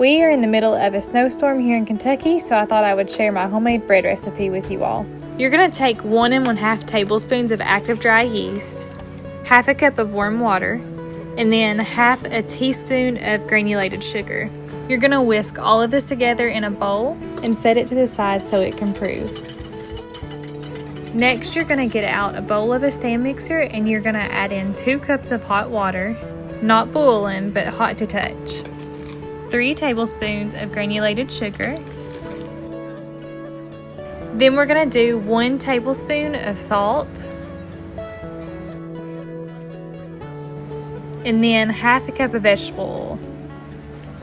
We are in the middle of a snowstorm here in Kentucky, so I thought I would share my homemade bread recipe with you all. You're going to take 1 1/2 tablespoons of active dry yeast, half a cup of warm water, and then half a teaspoon of granulated sugar. You're going to whisk all of this together in a bowl and set it to the side so it can prove. Next, you're going to get out a bowl of a stand mixer and you're going to add in 2 cups of hot water, not boiling but hot to touch, 3 tablespoons of granulated sugar. Then we're going to do 1 tablespoon of salt, and then half a cup of vegetable oil.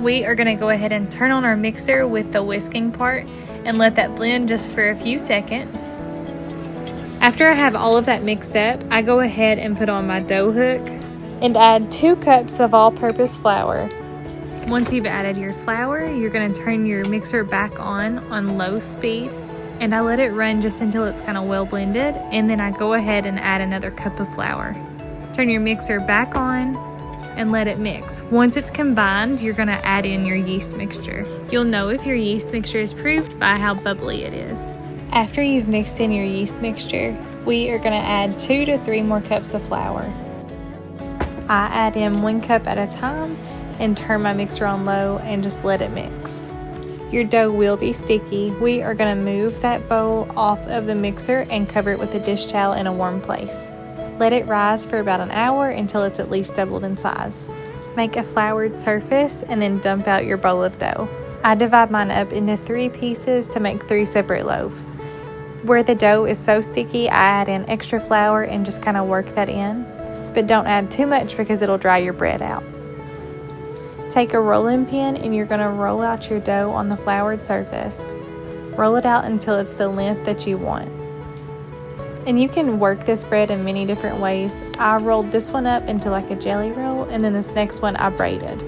We are going to go ahead and turn on our mixer with the whisking part and let that blend just for a few seconds. After I have all of that mixed up, I go ahead and put on my dough hook and add 2 cups of all-purpose flour. Once you've added your flour, you're going to turn your mixer back on low speed, and I let it run just until it's kind of well blended, and then I go ahead and add another cup of flour. Turn your mixer back on and let it mix. Once it's combined, you're going to add in your yeast mixture. You'll know if your yeast mixture is proofed by how bubbly it is. After you've mixed in your yeast mixture, we are going to add 2 to 3 more cups of flour. I add in 1 cup at a time and turn my mixer on low and just let it mix. Your dough will be sticky. We are going to move that bowl off of the mixer and cover it with a dish towel in a warm place. Let it rise for about an hour until it's at least doubled in size. Make a floured surface and then dump out your bowl of dough. I divide mine up into 3 pieces to make 3 separate loaves. Where the dough is so sticky, I add in extra flour and just kind of work that in. But don't add too much because it'll dry your bread out. Take a rolling pin and you're going to roll out your dough on the floured surface. Roll it out until it's the length that you want. And you can work this bread in many different ways. I rolled this one up into like a jelly roll, and then this next one I braided.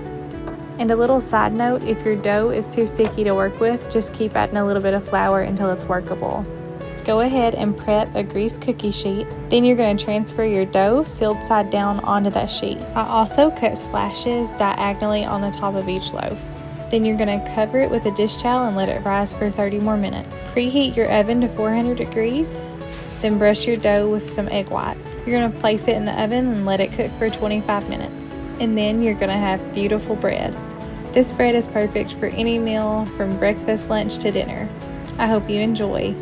And a little side note, if your dough is too sticky to work with, just keep adding a little bit of flour until it's workable. Go ahead and prep a greased cookie sheet. Then you're going to transfer your dough sealed side down onto that sheet. I also cut slashes diagonally on the top of each loaf. Then you're going to cover it with a dish towel and let it rise for 30 more minutes. Preheat your oven to 400 degrees. Then brush your dough with some egg white. You're going to place it in the oven and let it cook for 25 minutes. And then you're going to have beautiful bread. This bread is perfect for any meal from breakfast, lunch to dinner. I hope you enjoy.